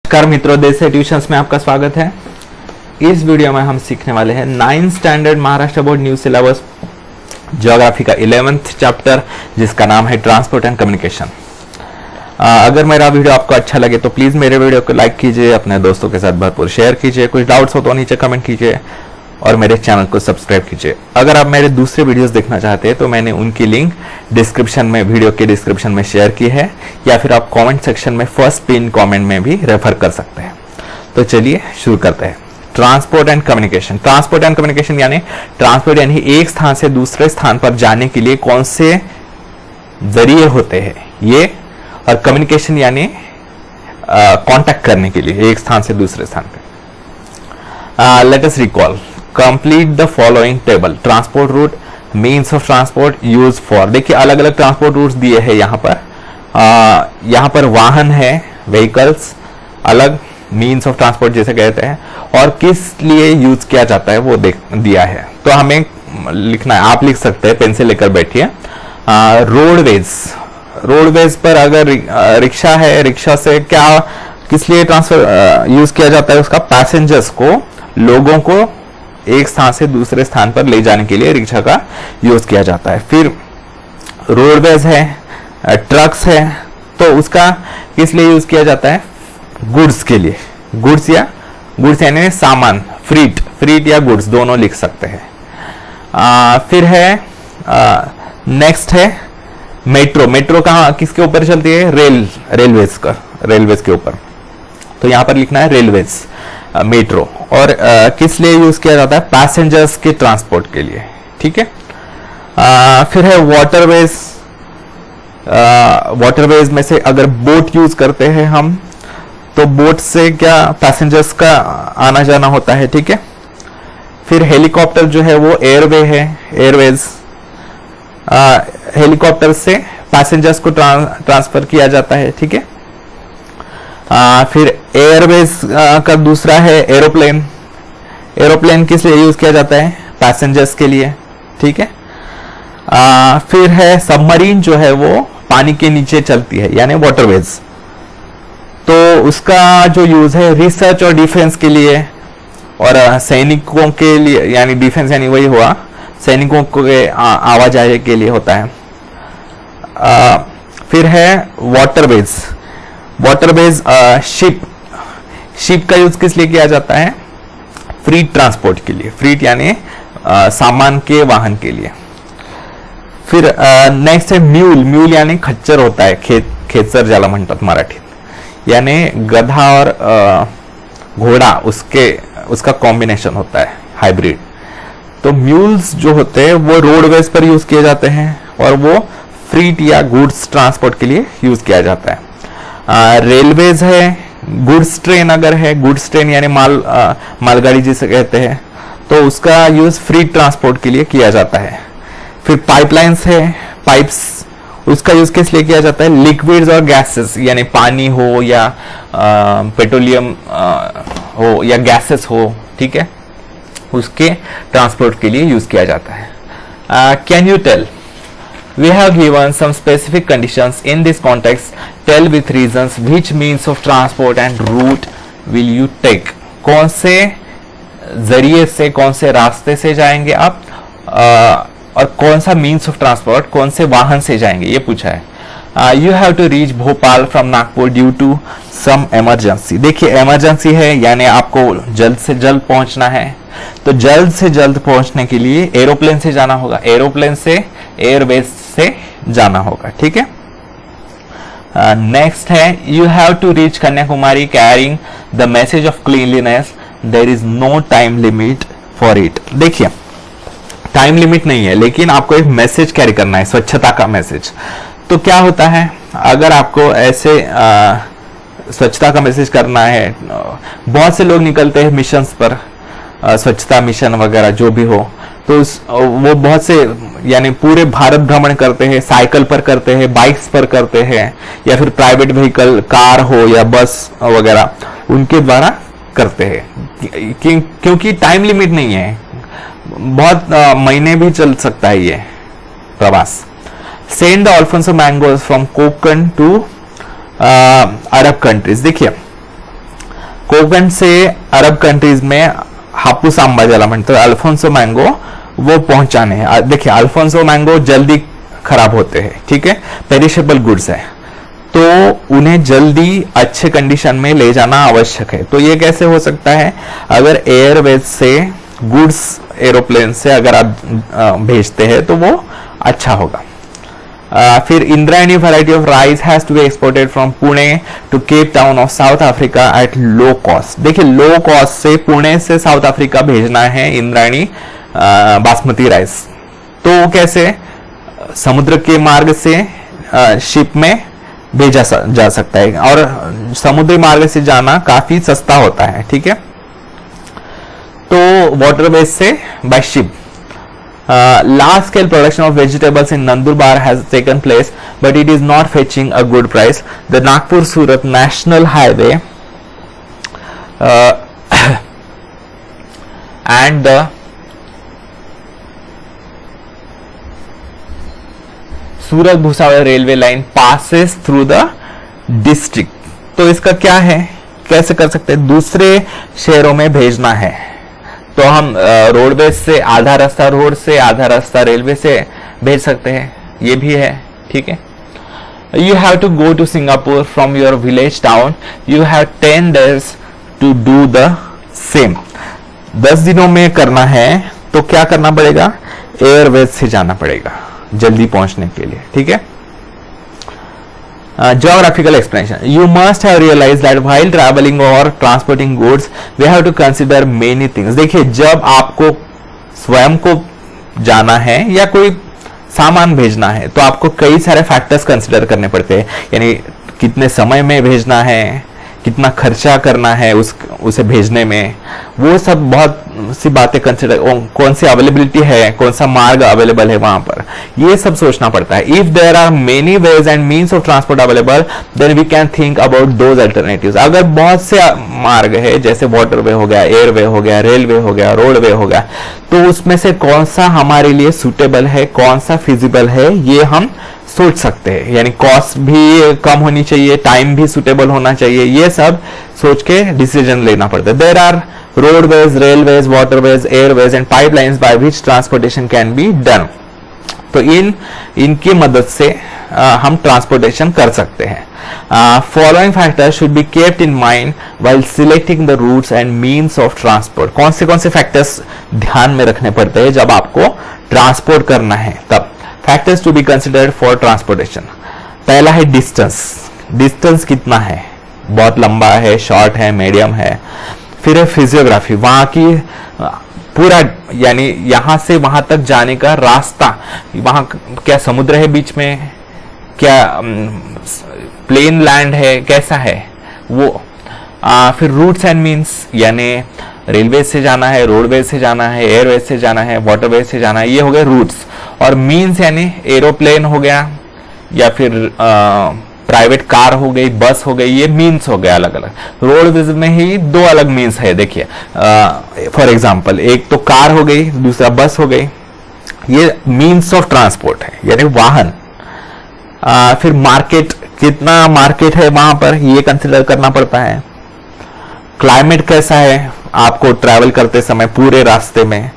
नमस्कार मित्रों, देश से ट्यूशंस में आपका स्वागत है। इस वीडियो में हम सीखने वाले हैं 9th standard Maharashtra board new syllabus geography का 11th चैप्टर, जिसका नाम है ट्रांसपोर्ट एंड कम्युनिकेशन। अगर मेरा वीडियो आपको अच्छा लगे तो प्लीज मेरे वीडियो को लाइक कीजिए, अपने दोस्तों के साथ भरपूर शेयर कीजिए, कुछ डाउट्स हो तो नीचे कमेंट कीजिए और मेरे चैनल को सब्सक्राइब कीजिए। अगर आप मेरे दूसरे वीडियोस देखना चाहते हैं तो मैंने उनकी लिंक डिस्क्रिप्शन में, वीडियो के डिस्क्रिप्शन में शेयर की है, या फिर आप कमेंट सेक्शन में फर्स्ट पिन कमेंट में भी रेफर कर सकते हैं। तो चलिए शुरू करते हैं। Transport and communication. Transport and communication यानी ट्रांसपोर्ट यानी एक स्थान से दूसरे स्थान पर जाने के लिए कौन से जरिए होते हैं ये, और कम्युनिकेशन यानी कांटेक्ट करने के लिए एक स्थान से दूसरे स्थान पे। Let us recall, complete the following table. Transport route, means of transport, use for. देखिए अलग अलग ट्रांसपोर्ट रूट्स दिए हैं यहाँ पर। यहाँ पर वाहन है, व्हीकल्स, अलग मीन्स ऑफ ट्रांसपोर्ट जैसे कहते हैं, और किस लिए यूज किया जाता है वो दिया है। तो हमें लिखना है, आप लिख सकते हैं, पेंसिल लेकर बैठिए। रोडवेज, रोडवेज पर अगर रिक्शा है, रिक्शा से क्या किस लिए ट्रांसफर यूज किया जाता है, उसका पैसेंजर्स को, लोगों को एक स्थान से दूसरे स्थान पर ले जाने के लिए रिक्शा का यूज किया जाता है। फिर रोडवेज है, ट्रक्स है, तो उसका किस लिए यूज किया जाता है, गुड्स के लिए। गुड्स या गुड्स यानी सामान, फ्रीट, फ्रीट या गुड्स दोनों लिख सकते हैं। फिर है नेक्स्ट है मेट्रो। मेट्रो कहाँ किसके ऊपर चलती है, रेलवेज का, रेलवेज के ऊपर। तो यहां पर लिखना है रेलवेज, मेट्रो। और किस लिए यूज किया जाता है, पैसेंजर्स के ट्रांसपोर्ट के लिए, ठीक है। फिर है वाटरवेज। वाटरवेज में से अगर बोट यूज करते हैं हम, तो बोट से क्या पैसेंजर्स का आना जाना होता है, ठीक है। फिर हेलीकॉप्टर जो है वो एयरवे है, एयरवेज। हेलीकॉप्टर से पैसेंजर्स को ट्रांसफर किया जाता है, ठीक है। फिर एयरवेज का दूसरा है एरोप्लेन। एरोप्लेन किस लिए यूज किया जाता है, पैसेंजर्स के लिए, ठीक है। फिर है सबमरीन, जो है वो पानी के नीचे चलती है, यानी वाटरवेज। तो उसका जो यूज है रिसर्च और डिफेंस के लिए, और सैनिकों के लिए, यानी डिफेंस यानी वही हुआ, सैनिकों के आवाजाही के लिए होता है। फिर है वाटरवेज। वाटरवेज शिप, शिप का यूज किस लिए किया जाता है, फ्रीट ट्रांसपोर्ट के लिए, फ्रीट यानी सामान के वाहन के लिए। फिर नेक्स्ट है म्यूल। म्यूल यानी खच्चर होता है, खेचर ज्याला म्हणतात मराठीत, यानी गधा और घोड़ा, उसका कॉम्बिनेशन होता है, हाइब्रिड। तो म्यूल्स जो होते हैं वो रोडवेज पर यूज किए जाते हैं, और वो फ्रीट या गुड्स ट्रांसपोर्ट के लिए यूज किया जाता है। रेलवेज है, गुड्स ट्रेन अगर है, गुड्स ट्रेन यानी मालगाड़ी जिसे कहते हैं, तो उसका यूज फ्रीट ट्रांसपोर्ट के लिए किया जाता है। फिर पाइपलाइंस है, पाइप्स, उसका यूज किस लिए किया जाता है, लिक्विड्स और गैसेस, यानी पानी हो या पेट्रोलियम हो या गैसेस हो, ठीक है, उसके ट्रांसपोर्ट के लिए यूज किया जाता है। Can you tell, we have given some specific conditions in this context, tell with reasons which means of transport and route will you take। कौन से जरिए से, कौन से रास्ते से जाएंगे आप, और कौन सा मीन्स ऑफ ट्रांसपोर्ट, कौन से वाहन से जाएंगे, ये पूछा है। You have to reach Bhopal from Nagpur due to some emergency. देखिए इमरजेंसी है, यानी आपको जल्द से जल्द पहुंचना है, तो जल्द से जल्द पहुंचने के लिए एरोप्लेन से जाना होगा, एरोप्लेन से एयरवेज से जाना होगा, ठीक है। नेक्स्ट है you have to reach Kanyakumari carrying the message of cleanliness, there is no time limit for it. देखिए टाइम लिमिट नहीं है, लेकिन आपको एक मैसेज कैरी करना है, स्वच्छता का मैसेज। तो क्या होता है, अगर आपको ऐसे स्वच्छता का मैसेज करना है, बहुत से लोग निकलते हैं मिशंस पर, स्वच्छता मिशन वगैरह जो भी हो, तो वो बहुत से, यानी पूरे भारत भ्रमण करते हैं, साइकिल पर करते हैं, बाइक्स पर करते हैं, या फिर प्राइवेट व्हीकल, कार हो या बस वगैरह, उनके द्वारा करते हैं। क्योंकि टाइम लिमिट नहीं है, बहुत महीने भी चल सकता है ये प्रवास। Send the Alphonso mangoes from Konkan to Arab countries. देखिए कोकण से अरब कंट्रीज में हापुस आंबा ज्याला म्हणतो, अल्फोंसो मैंगो वो पहुंचाने हैं। देखिए अल्फोंसो मैंगो जल्दी खराब होते हैं, ठीक है, पेरिशेबल गुड्स है, तो उन्हें जल्दी अच्छे कंडीशन में ले जाना आवश्यक है। तो ये कैसे हो सकता है, अगर एयरवेज से गुड्स एरोप्लेन से अगर आप भेजते हैं तो वो अच्छा होगा। फिर Indrayani variety of rice has to be exported from Pune to Cape Town of South Africa at low cost. देखिए लो कॉस्ट से पुणे से साउथ अफ्रीका भेजना है इंद्रायणी बासमती राइस, तो कैसे, समुद्र के मार्ग से शिप में भेजा जा सकता है, और समुद्री मार्ग से जाना काफी सस्ता होता है, ठीक है। तो वाटरवेज से by ship. Large scale production of vegetables in Nandurbar has taken place, but it is not fetching a good price. The Nagpur-Surat National Highway and the Surat-Bhusawal railway line passes through the district. तो इसका क्या है, कैसे कर सकते हैं, दूसरे शहरों में भेजना है तो हम रोडवेज से आधा रास्ता रोड से आधा रास्ता रेलवे से भेज सकते हैं, ये भी है, ठीक है। You have to go to Singapore from your village town, you have 10 days to do the same. 10 दिनों में करना है तो क्या करना पड़ेगा, एयरवेज से जाना पड़ेगा जल्दी पहुंचने के लिए, ठीक है। Geographical explanation. You must have realized that while traveling or transporting goods, we have to consider many things. देखिए जब आपको स्वयं को जाना है या कोई सामान भेजना है तो आपको कई सारे फैक्टर्स कंसिडर करने पड़ते हैं, यानी कितने समय में भेजना है, कितना खर्चा करना है उसे भेजने में, वो सब बहुत सी बातें कंसिडर, कौन सी अवेलेबिलिटी है, कौन सा मार्ग अवेलेबल है वहां पर, ये सब सोचना पड़ता है। If there are many ways and means of transport available then we can think about those alternatives. अगर बहुत से मार्ग है, जैसे वाटरवे हो गया, एयरवे हो गया, रेलवे हो गया, रोडवे हो गया, तो उसमें से कौन सा हमारे लिए सुटेबल है, कौन सा फिजिबल है, ये हम सोच सकते हैं। यानी कॉस्ट भी कम होनी चाहिए, टाइम भी सुटेबल होना चाहिए, ये सब सोच के डिसीजन लेना पड़ता है। There are roadways, railways, waterways, airways and pipelines by which transportation can be done. तो इनकी मदद से हम ट्रांसपोर्टेशन कर सकते हैं। Following factors should be kept in mind while selecting the routes and means of transport. कौन से फैक्टर्स ध्यान में रखने पड़ते हैं जब आपको ट्रांसपोर्ट करना है तब। Factors to be considered for transportation, पहला है डिस्टेंस, डिस्टेंस कितना है, बहुत लंबा है, शॉर्ट है, मीडियम है। फिर है फिजियोग्राफी, वहां की पूरा, यानी यहां से वहां तक जाने का रास्ता, वहां क्या समुद्र है बीच में, क्या प्लेन लैंड है, कैसा है वो। फिर रूट्स एंड मीन्स, यानी रेलवे से जाना है, रोडवेज से जाना है, एयरवेज से जाना है, वाटरवेज से जाना है, ये हो गए रूट्स। और मीन्स यानी एरोप्लेन हो गया या फिर प्राइवेट कार हो गई, बस हो गई, ये मीन्स हो गया अलग अलग। रोडवेज में ही दो अलग मीन्स है, देखिए फॉर एग्जांपल एक तो कार हो गई, दूसरा बस हो गई, ये मीन्स ऑफ ट्रांसपोर्ट है, यानी वाहन। फिर मार्केट, कितना मार्केट है वहां पर, ये कंसिडर करना पड़ता है। क्लाइमेट कैसा है आपको ट्रैवल करते समय पूरे रास्ते में,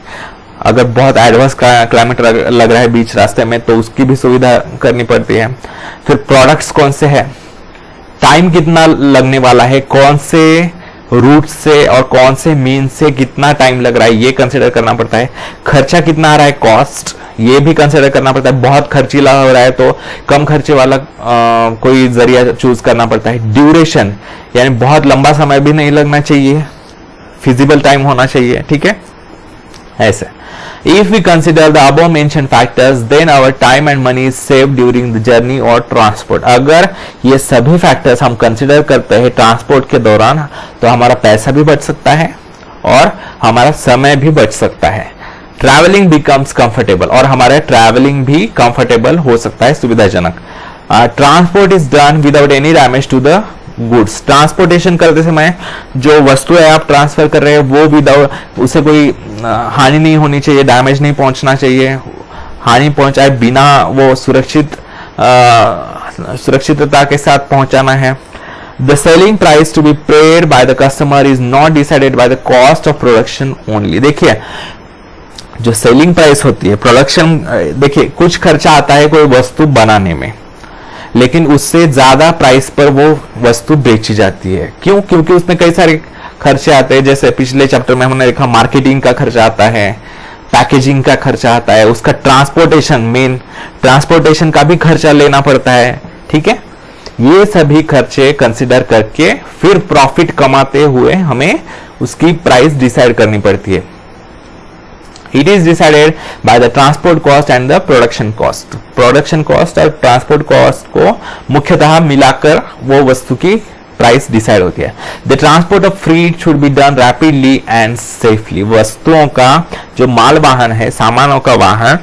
अगर बहुत एडवर्स क्लाइमेट लग रहा है बीच रास्ते में तो उसकी भी सुविधा करनी पड़ती है। फिर प्रोडक्ट्स कौन से है, टाइम कितना लगने वाला है, कौन से रूट से और कौन से मीन से कितना टाइम लग रहा है, ये कंसिडर करना पड़ता है। खर्चा कितना आ रहा है, कॉस्ट, ये भी कंसिडर करना पड़ता है। बहुत खर्चीला हो रहा है तो कम खर्चे वाला कोई जरिया चूज करना पड़ता है। ड्यूरेशन, यानी बहुत लंबा समय भी नहीं लगना चाहिए, फिजिबल टाइम होना चाहिए, ठीक है, ऐसे। If we consider the above mentioned factors, then our time and money is saved during the journey or transport. अगर ये सभी फैक्टर्स हम कंसिडर करते हैं ट्रांसपोर्ट के दौरान तो हमारा पैसा भी बच सकता है और हमारा समय भी बच सकता है। ट्रैवलिंग बिकम्स कंफर्टेबल, और हमारा ट्रैवलिंग भी कंफर्टेबल हो सकता है, सुविधाजनक। Transport is done without any damage to the goods. Transportation करते समय जो वस्तुएं आप ट्रांसफर कर रहे हैं वो विदाउट, उसे कोई हानि नहीं होनी चाहिए, डैमेज नहीं पहुंचना चाहिए। हानि पहुंचाए बिना वो सुरक्षितता के साथ पहुंचाना है। The selling price to be paid by the customer is not decided by the cost of production only. देखिए जो सेलिंग प्राइस होती है प्रोडक्शन, देखिए कुछ खर्चा आता है कोई वस्तु बनाने में, लेकिन उससे ज्यादा प्राइस पर वो वस्तु बेची जाती है। क्यों? क्योंकि उसमें कई सारे खर्चे आते हैं, जैसे पिछले चैप्टर में हमने देखा मार्केटिंग का खर्चा आता है, पैकेजिंग का खर्चा आता है, उसका ट्रांसपोर्टेशन, मेन ट्रांसपोर्टेशन का भी खर्चा लेना पड़ता है। ठीक है, ये सभी खर्चे कंसिडर करके फिर प्रॉफिट कमाते हुए हमें उसकी प्राइस डिसाइड करनी पड़ती है। It is decided by the transport cost and the production cost. Production cost और transport cost को मुख्यतः मिलाकर वो वस्तु की प्राइस डिसाइड होती है। The transport of freight should be done rapidly and safely. वस्तुओं का जो माल वाहन है, सामानों का वाहन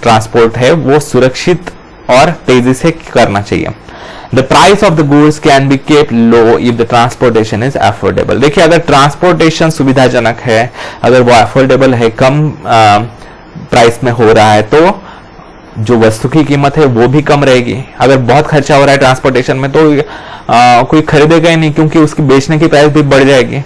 ट्रांसपोर्ट है, वो सुरक्षित और तेजी से करना चाहिए। The price of the goods can be kept low if the transportation is affordable. देखिए अगर ट्रांसपोर्टेशन सुविधाजनक है, अगर वो अफोर्डेबल है, कम प्राइस में हो रहा है, तो जो वस्तु की कीमत है वो भी कम रहेगी। अगर बहुत खर्चा हो रहा है ट्रांसपोर्टेशन में तो कोई खरीदेगा ही नहीं, क्योंकि उसकी बेचने की प्राइस भी बढ़ जाएगी।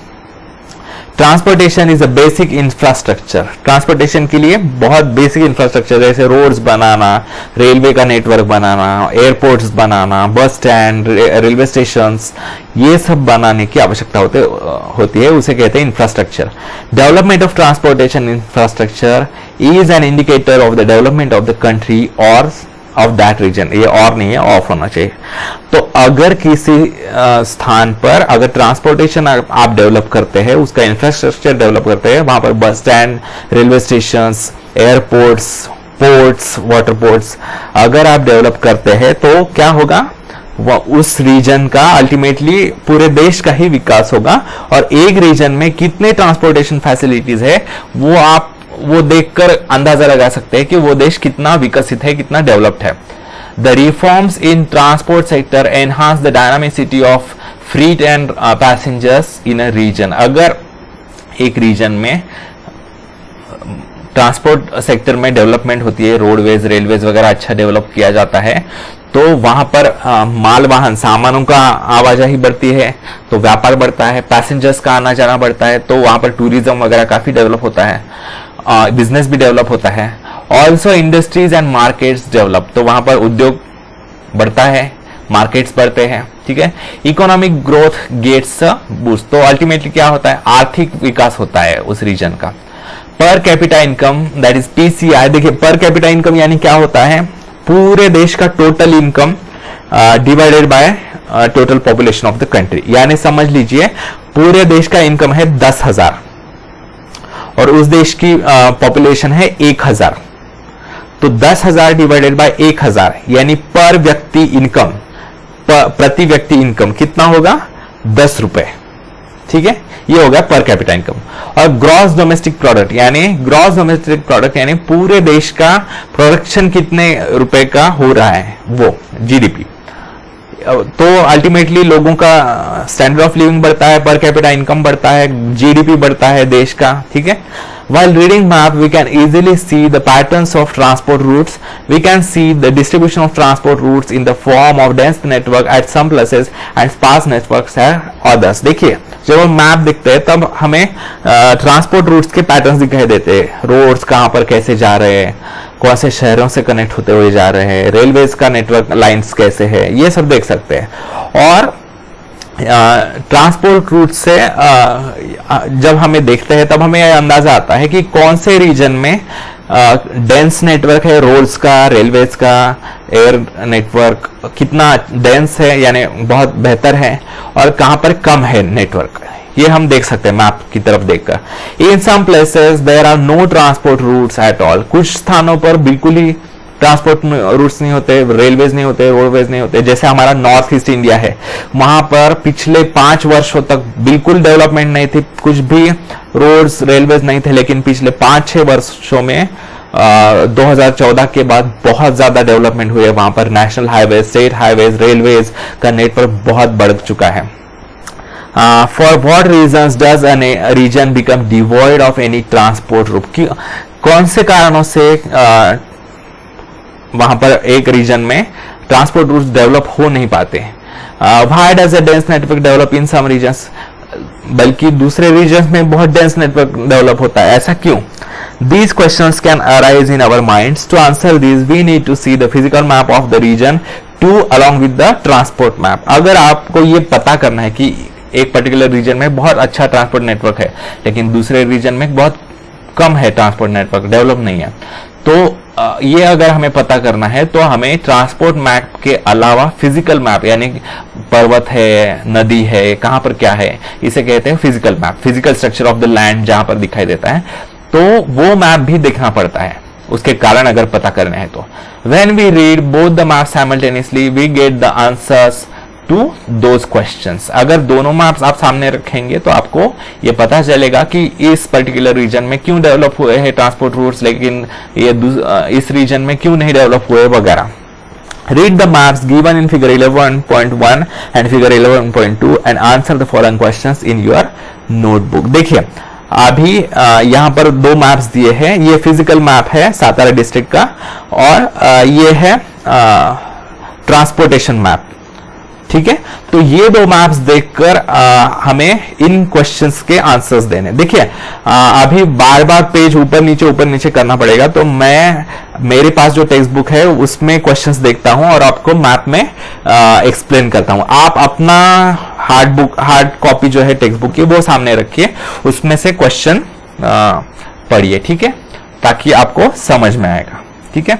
Transportation is a basic infrastructure. Transportation के लिए बहुत बेसिक इंफ्रास्ट्रक्चर जैसे रोड्स बनाना, रेलवे का नेटवर्क बनाना, एयरपोर्ट्स बनाना, बस स्टैंड, रेलवे स्टेशंस, ये सब बनाने की आवश्यकता होती है, उसे कहते हैं infrastructure. Development of transportation infrastructure is an indicator of the development of the country और ऑफ दैट रीजन। ये और नहीं है, ऑफ होना चाहिए। तो अगर किसी स्थान पर अगर ट्रांसपोर्टेशन आप डेवलप करते हैं, उसका इंफ्रास्ट्रक्चर डेवलप करते हैं, वहां पर bus stand, railway stations, airports, ports, water ports अगर आप डेवलप करते हैं तो क्या होगा, वह उस रीजन का अल्टीमेटली पूरे देश का ही विकास होगा। और एक रीजन में कितने ट्रांसपोर्टेशन फैसिलिटीज है वो देखकर अंदाजा लगा सकते हैं कि वो देश कितना विकसित है, कितना डेवलप्ड है। The reforms in transport sector enhance the dynamicity of freight and passengers in a region. अगर एक रीजन में ट्रांसपोर्ट सेक्टर में डेवलपमेंट होती है, रोडवेज, रेलवेज वगैरह अच्छा डेवलप किया जाता है, तो वहां पर माल वाहन, सामानों का आवाजाही बढ़ती है तो व्यापार बढ़ता है, पैसेंजर्स का आना जाना बढ़ता है, तो वहां पर टूरिज्म वगैरह काफी डेवलप होता है, बिजनेस भी डेवलप होता है। Also industries and markets develop, तो वहां पर उद्योग बढ़ता है, मार्केट्स बढ़ते हैं। ठीक है, इकोनॉमिक ग्रोथ गेट्स बूस्ट, तो अल्टीमेटली क्या होता है, आर्थिक विकास होता है उस रीजन का। Per capita income that is PCI, देखिए पर कैपिटा इनकम यानी क्या होता है, पूरे देश का total income divided by total population of the country. यानी समझ लीजिए पूरे देश का इनकम है 10,000 और उस देश की पॉपुलेशन है 1,000, तो 10,000 डिवाइडेड बाय 1,000 यानी पर व्यक्ति इनकम, प्रति व्यक्ति इनकम कितना होगा, 10 रुपए। ठीक है, ये होगा पर कैपिटा इनकम। और ग्रॉस डोमेस्टिक प्रोडक्ट यानी पूरे देश का प्रोडक्शन कितने रुपए का हो रहा है, वो जीडीपी। तो अल्टीमेटली लोगों का स्टैंडर्ड ऑफ लिविंग बढ़ता है, पर कैपिटा इनकम बढ़ता है, जीडीपी बढ़ता है देश का। ठीक है, while reading map we can easily see the patterns of transport routes. We can see the distribution of transport routes in the form of dense network at some places and sparse networks at others. देखिए जब हम map देखते हैं तब हमें transport roots के patterns दिखाई देते हैं, रोड्स कहाँ पर कैसे जा रहे हैं, कौन से शहरों से कनेक्ट होते हुए जा रहे हैं, रेलवेज का नेटवर्क लाइंस कैसे है, ये सब देख सकते हैं। और ट्रांसपोर्ट रूट से जब हमें देखते हैं तब हमें अंदाजा आता है कि कौन से रीजन में डेंस नेटवर्क है, रोड्स का, रेलवेज का, एयर नेटवर्क कितना डेंस है यानी बहुत बेहतर है, और कहां पर कम है नेटवर्क, ये हम देख सकते हैं मैप की तरफ देखकर। In some places there are no transport routes at all, कुछ स्थानों पर बिल्कुल ही ट्रांसपोर्ट रूट्स नहीं होते, रेलवेज नहीं होते, रोडवेज नहीं होते। जैसे हमारा नॉर्थ ईस्ट इंडिया है, वहां पर पिछले 5 वर्षों तक बिल्कुल डेवलपमेंट नहीं थी, कुछ भी रोड्स, रेलवेज नहीं थे, लेकिन पिछले 5-6 वर्षों में 2014 के बाद बहुत ज्यादा डेवलपमेंट हुई है। वहां पर national highways, state highways, railways का नेटवर्क बहुत बढ़ चुका है। For what reasons does an region become devoid of any transport route, कौन से कारणों से वहां पर एक रीजन में ट्रांसपोर्ट रूट डेवलप हो नहीं पाते हैं। Why does a dense network develop in some regions, बल्कि दूसरे रीजन्स में बहुत डेंस नेटवर्क डेवलप होता है, ऐसा क्यों? These questions can arise in our minds. To answer these, we need to see the physical map of the region to along with the transport map. अगर आपको ये पता करना है कि एक पर्टिकुलर रीजन में बहुत अच्छा ट्रांसपोर्ट नेटवर्क है लेकिन दूसरे रीजन में बहुत कम है, ट्रांसपोर्ट नेटवर्क डेवलप नहीं है, तो ये अगर हमें पता करना है तो हमें ट्रांसपोर्ट मैप के अलावा फिजिकल मैप, यानी पर्वत है, नदी है, कहां पर क्या है, इसे कहते हैं physical map, physical structure of the land जहां पर दिखाई देता है, तो वो मैप भी देखना पड़ता है उसके कारण अगर पता करना है तो। When we read both the map simultaneously we get the answers to those questions. अगर दोनों मैप्स आप सामने रखेंगे तो आपको ये पता चलेगा कि इस पर्टिकुलर रीजन में क्यों डेवलप हुए हैं ट्रांसपोर्ट रूट्स, लेकिन ये इस रीजन में क्यों नहीं डेवलप हुए वगैरह। Read the maps given in figure 11.1 and figure 11.2 and answer the following questions in your notebook। देखिए अभी यहाँ पर दो मैप्स दिए हैं, ये फिजिकल मैप है सातारा डिस्ट्रिक्ट का और ये है ट्रांसपोर्टेशन मैप, ठीक है। तो ये दो मैप्स देखकर हमें इन क्वेश्चंस के आंसर्स देने। देखिए अभी बार बार पेज ऊपर नीचे करना पड़ेगा, तो मैं मेरे पास जो टेक्स्ट बुक है उसमें क्वेश्चंस देखता हूं और आपको मैप में एक्सप्लेन करता हूं। आप अपना हार्ड कॉपी जो है टेक्स्ट बुक की वो सामने रखिए, उसमें से क्वेश्चन पढ़िए, ठीक है, ताकि आपको समझ में आएगा, ठीक है।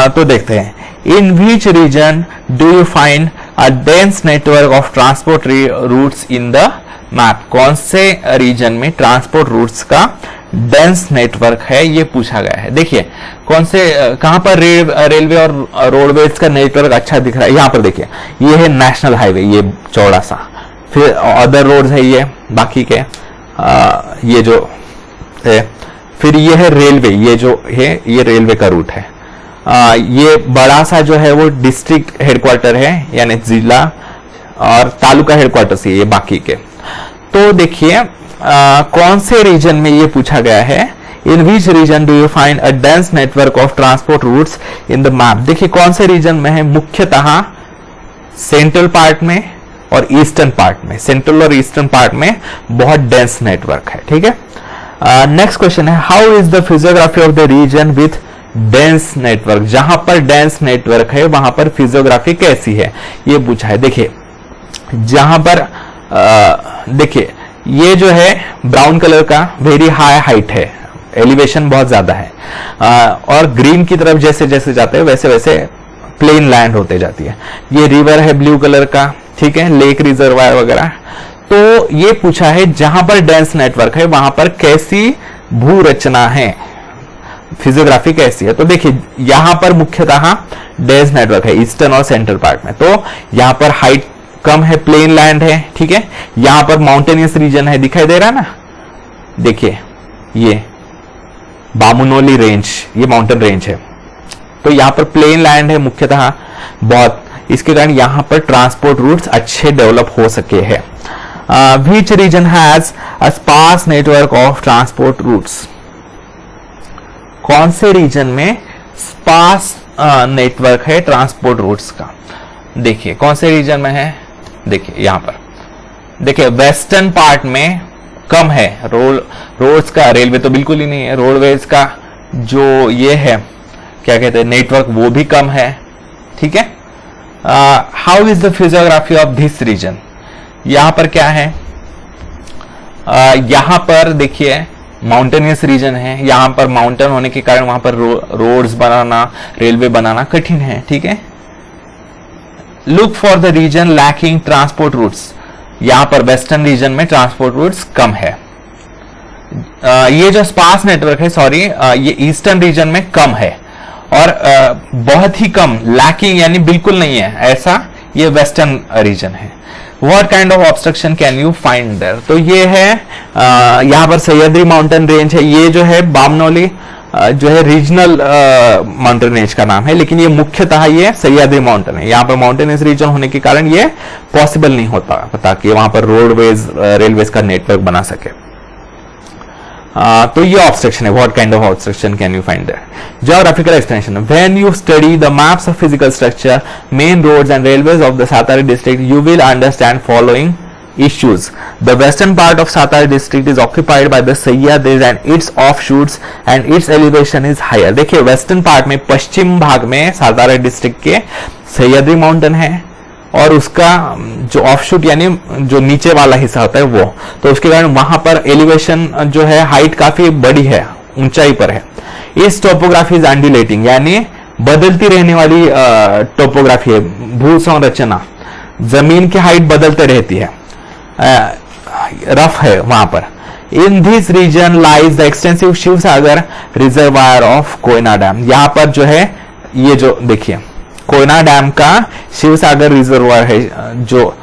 तो देखते हैं, in which region do you find a dense network of transport routes in the map. कौन से रीजन में ट्रांसपोर्ट रूट्स का डेंस नेटवर्क है ये पूछा गया है। देखिए कौन से कहां पर रेलवे और रोडवेज का नेटवर्क अच्छा दिख रहा है, यहां पर देखिए ये है नेशनल हाईवे, ये चौड़ा सा, फिर अदर रोड्स है ये बाकी के ये जो है, फिर ये है रेलवे, ये जो है ये रेलवे का रूट है। ये बड़ा सा जो है वो डिस्ट्रिक्ट हेडक्वार्टर है, यानी जिला और तालुका हेडक्वार्टर से ये बाकी के। तो देखिए कौन से रीजन में ये पूछा गया है, in which region do you find a dense network of transport routes in the map. देखिए कौन से रीजन में है, मुख्यतः सेंट्रल पार्ट में और ईस्टर्न पार्ट में, सेंट्रल और ईस्टर्न पार्ट में बहुत डेंस नेटवर्क है, ठीक है। नेक्स्ट क्वेश्चन है, how is the physiography of the region with dense network. जहां पर डेंस नेटवर्क है वहां पर फिजियोग्राफी कैसी है ये पूछा है। देखिए जहां पर देखिए ये जो है ब्राउन कलर का वेरी हाई हाइट है, एलिवेशन बहुत ज्यादा है, और ग्रीन की तरफ जैसे जैसे जाते हैं वैसे वैसे प्लेन लैंड होते जाती है। ये रिवर है ब्लू कलर का, ठीक है, लेक रिजर्वायर वगैरह। तो ये पूछा है जहां पर डेंस नेटवर्क है वहां पर कैसी भू रचना है, फिजियोग्राफी कैसी है। तो देखिए यहां पर मुख्यतः डेंस नेटवर्क है ईस्टर्न और सेंट्रल पार्ट में, तो यहां पर हाइट कम है, प्लेन लैंड है, ठीक है। यहां पर माउंटेनियस रीजन है, दिखाई दे रहा है ना, देखिए ये बामुनोली रेंज, ये माउंटेन रेंज है, तो यहां पर प्लेन लैंड है मुख्यतः बहुत, इसके कारण यहां पर ट्रांसपोर्ट रूट्स अच्छे डेवलप हो सके हैं। Which region has a sparse network of transport routes. कौन से रीजन में स्पार्स नेटवर्क है ट्रांसपोर्ट रूट्स का। देखिए कौन से रीजन में है, देखिए यहां पर देखिए वेस्टर्न पार्ट में कम है, रोड्स का, रेलवे तो बिल्कुल ही नहीं है, रोडवेज का जो ये है क्या कहते हैं नेटवर्क वो भी कम है, ठीक है। How is the physiography of this region. यहां पर क्या है, यहां पर देखिए माउंटेनियस रीजन है, यहां पर माउंटेन होने के कारण वहां पर रोड्स बनाना, रेलवे बनाना कठिन है, ठीक है। Look for the region lacking transport routes. यहां पर वेस्टर्न रीजन में ट्रांसपोर्ट रूट्स कम है। ये जो स्पार्स नेटवर्क है, सॉरी, ये ईस्टर्न रीजन में कम है और बहुत ही कम, लैकिंग यानी बिल्कुल नहीं है ऐसा, ये वेस्टर्न रीजन है। What kind of obstruction can you find there? तो ये है यहाँ पर सह्याद्री माउंटेन रेंज है, ये जो है बामनोली जो है रीजनल माउंटेन रेंज का नाम है, लेकिन ये मुख्यतः ये सह्याद्री माउंटेन है। यहाँ पर माउंटेनियस रीजन होने के कारण ये पॉसिबल नहीं होता ताकि वहां पर रोडवेज रेलवेज का नेटवर्क बना सके। तो ये ऑब्स्ट्रक्शन है. What kind of obstruction can you find that? Geographical explanation. When you study the maps of physical structure, main roads and railways of the Satara district, you will understand following issues. The western part of Satara district is occupied by the Sahyadris and its offshoots and its elevation is higher. देखिए western part में, पश्चिम भाग में Satara district के Sahyadri mountain है और उसका जो offshoot यानी जो नीचे वाला हिस्सा होता है वो, तो उसके कारण वहां पर एलिवेशन जो है, हाइट काफी बड़ी है, ऊंचाई पर है. इस टोपोग्राफी इज अंडुलेटिंग यानी बदलती रहने वाली टोपोग्राफी है, भू संरचना, जमीन की हाइट बदलते रहती है, रफ है वहां पर. In this region lies the extensive Shiv Sagar reservoir of Koyna dam. यहां पर जो है, ये जो देखिए कोयना डैम का शिव सागर रिजर्वायर है, जो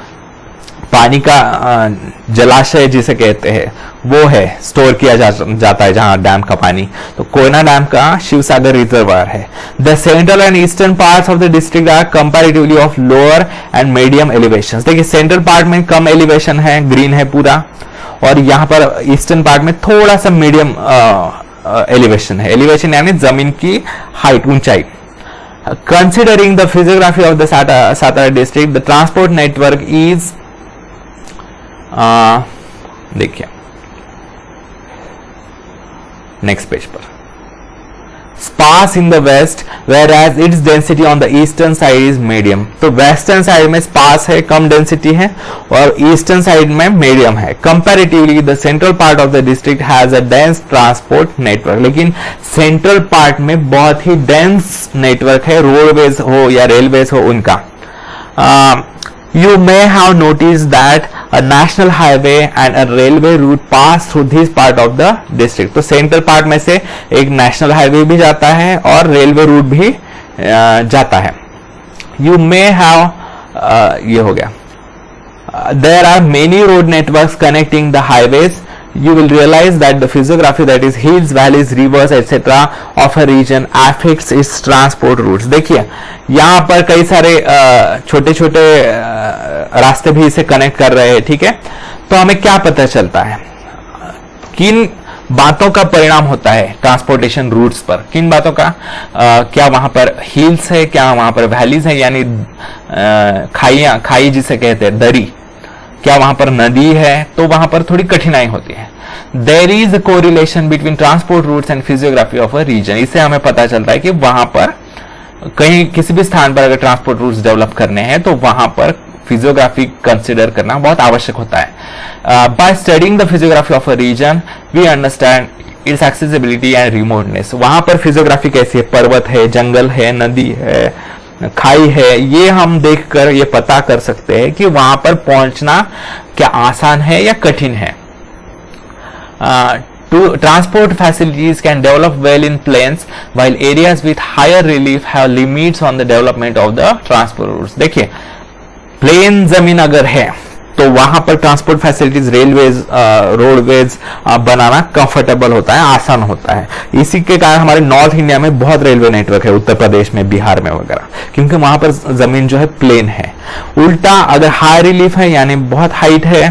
पानी का जलाशय जिसे कहते हैं वो है, स्टोर किया जाता है जहां डैम का पानी, तो कोयना डैम का शिव सागर रिजर्वायर है. The central and eastern parts of the district are comparatively of lower and medium elevation. देखिए सेंट्रल पार्ट में कम एलिवेशन है, ग्रीन है पूरा, और यहाँ पर ईस्टर्न पार्ट में थोड़ा सा मीडियम एलिवेशन है. एलिवेशन यानी जमीन की हाइट, ऊंचाई. Considering the physiography of the Satara district, the transport network is देखिए नेक्स्ट पेज पर, sparse in the west whereas its density on the eastern side is medium. तो वेस्टर्न साइड में sparse है, कम density है, और eastern side में medium है. Comparatively the central part of the district has a dense transport network. लेकिन central part में बहुत ही डेंस नेटवर्क है, रोडवेज हो या रेलवेज हो उनका. You may have noticed that a national highway and a railway route pass through this part of the district. तो central part में से एक नेशनल हाईवे भी जाता है और रेलवे रूट भी जाता है. You may have ये हो गया. There are many road networks connecting the highways. You will realize that the physiography, that is hills, valleys, rivers, etc. of a region affects its transport routes. देखिए यहाँ पर कई सारे छोटे छोटे रास्ते भी इसे कनेक्ट कर रहे हैं. ठीक है, तो हमें क्या पता चलता है, किन बातों का परिणाम होता है ट्रांसपोर्टेशन रूट्स पर, किन बातों का, क्या वहां पर हिल्स है, क्या वहां पर वैलीज है, यानी खाई जिसे कहते हैं दरी, क्या वहां पर नदी है, तो वहां पर थोड़ी कठिनाई होती है. There is a correlation between transport routes and physiography of a region. इससे हमें पता चलता है कि वहां पर कहीं किसी भी स्थान पर अगर ट्रांसपोर्ट रूट्स डेवलप करने हैं तो वहां पर फिजियोग्राफी कंसिडर करना बहुत आवश्यक होता है. By studying the physiography of a region we understand its accessibility and remoteness. वहां पर फिजियोग्राफी कैसी है, पर्वत है, जंगल है, नदी है, खाई है, ये हम देखकर ये पता कर सकते हैं कि वहां पर पहुंचना क्या आसान है या कठिन है. Transport facilities can develop well in plains while areas with higher relief have limits on the development of the transport routes. देखिए प्लेन जमीन अगर है तो वहां पर ट्रांसपोर्ट फैसिलिटीज, रेलवेज, रोडवेज बनाना कंफर्टेबल होता है, आसान होता है. इसी के कारण हमारे नॉर्थ इंडिया में बहुत रेलवे नेटवर्क है, उत्तर प्रदेश में, बिहार में वगैरह, क्योंकि वहां पर जमीन जो है प्लेन है. उल्टा अगर हाई रिलीफ है यानी बहुत हाइट है,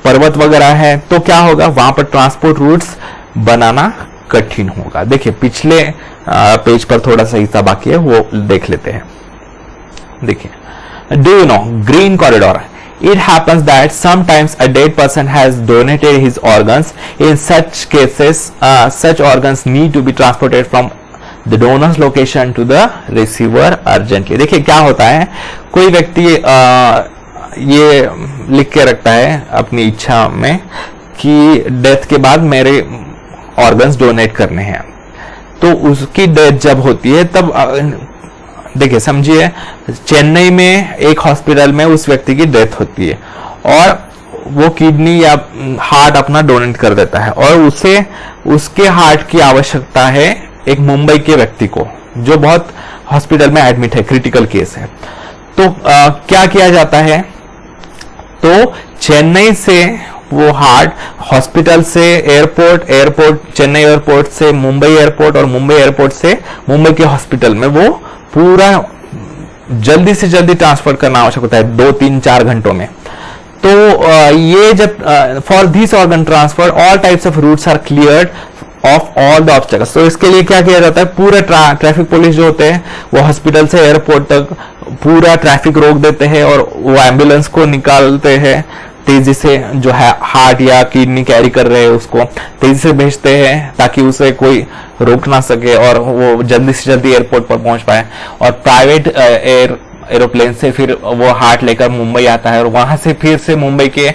पर्वत वगैरह है, तो क्या होगा, वहां पर ट्रांसपोर्ट रूट्स बनाना कठिन होगा. देखिए पिछले पेज पर थोड़ा सा हिस्सा बाकी है, वो देख लेते हैं. देखिए, do you know green corridor. It happens that sometimes a dead person has donated his organs. In such cases, such organs need to be transported from the donor's location to the receiver urgently. देखिए क्या होता है, कोई व्यक्ति ये लिख के रखता है अपनी इच्छा में कि डेथ के बाद मेरे ऑर्गन्स डोनेट करने हैं, तो उसकी डेथ जब होती है तब देखिए समझिए, चेन्नई में एक हॉस्पिटल में उस व्यक्ति की डेथ होती है और वो किडनी या हार्ट अपना डोनेट कर देता है और उसे उसके हार्ट की आवश्यकता है एक मुंबई के व्यक्ति को जो बहुत हॉस्पिटल में एडमिट है, क्रिटिकल केस है. तो क्या किया जाता है, तो चेन्नई से वो हार्ट हॉस्पिटल से एयरपोर्ट चेन्नई एयरपोर्ट से मुंबई एयरपोर्ट और मुंबई एयरपोर्ट से मुंबई के हॉस्पिटल में वो पूरा जल्दी से जल्दी ट्रांसफर करना आवश्यक होता है, 2-3-4 घंटों में. तो ये जब for this organ transfer all types of routes are cleared of all the obstacles. तो इसके लिए क्या किया जाता है, पूरे ट्रैफिक पुलिस जो होते हैं वो हॉस्पिटल से एयरपोर्ट तक पूरा ट्रैफिक रोक देते हैं और वो एम्बुलेंस को निकालते हैं तेजी से, जो है हार्ट या किडनी कैरी कर रहे हैं उसको तेजी से भेजते हैं ताकि उसे कोई रोक ना सके और वो जल्दी से जल्दी एयरपोर्ट पर पहुंच पाए। और प्राइवेट एरोप्लेन से फिर वो हार्ट लेकर मुंबई आता है और वहां से फिर से मुंबई के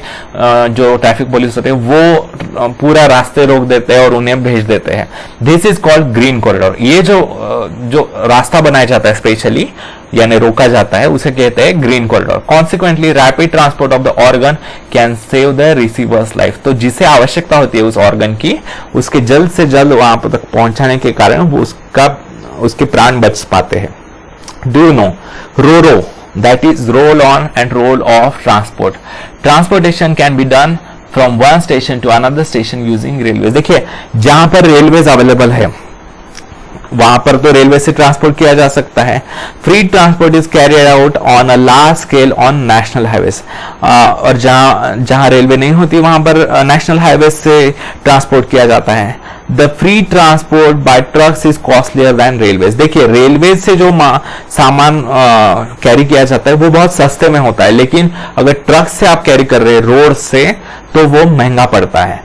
जो ट्रैफिक पुलिस होते हैं वो पूरा रास्ते रोक देते हैं और उन्हें भेज देते हैं। This is called green corridor. ये जो रास्ता बनाया जाता है स्पेशली यानी रोका जाता है उसे कहते हैं green corridor. Consequently rapid transport of the organ can save the receiver's life. तो जिसे आवश्यकता होती है उस ऑर्गन की, उसके जल्द से जल्द वहां तक पहुंचाने के कारण वो उसके प्राण बच पाते हैं। Do you know RoRo, that is roll on and roll off transport. Transportation can be done from one station to another station using railways. देखिए जहां पर रेलवेज अवेलेबल है वहां पर तो रेलवे से ट्रांसपोर्ट किया जा सकता है। Free transport is carried out on a large scale on national highways. और जहां रेलवे नहीं होती वहां पर नेशनल हाईवे से ट्रांसपोर्ट किया जाता है। The free transport bye trucks is costlier then railways. देखिए रेलवे से जो सामान कैरी किया जाता है वो बहुत सस्ते में होता है, लेकिन अगर ट्रक से आप कैरी कर रहे हैं रोड से तो वो महंगा पड़ता है।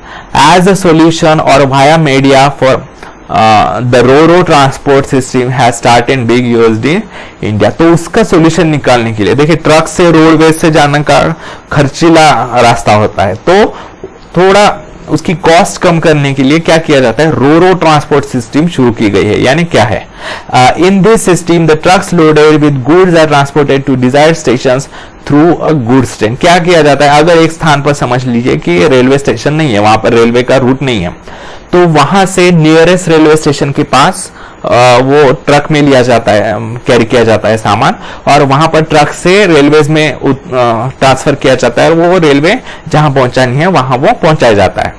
एज अ सोल्यूशन और via media for the Roro transport system has started big used in India. तो उसका सोल्यूशन निकालने के लिए देखिए ट्रक से रोडवेज से जाने का खर्चीला रास्ता होता है, तो थोड़ा उसकी कॉस्ट कम करने के लिए क्या किया जाता है, रोरो ट्रांसपोर्ट सिस्टम शुरू की गई है। यानी क्या है, in this system the trucks loaded with goods are transported to desired stations through a goods train. क्या किया जाता है, अगर एक स्थान पर समझ लीजिए कि रेलवे स्टेशन नहीं है, वहां पर रेलवे का रूट नहीं है, तो वहां से नियरेस्ट रेलवे स्टेशन के पास वो ट्रक में लिया जाता है, कैरी किया जाता है सामान, और वहां पर ट्रक से रेलवेज में ट्रांसफर किया जाता है और वो रेलवे जहां पहुंचानी है वहां वो पहुंचाया जाता है।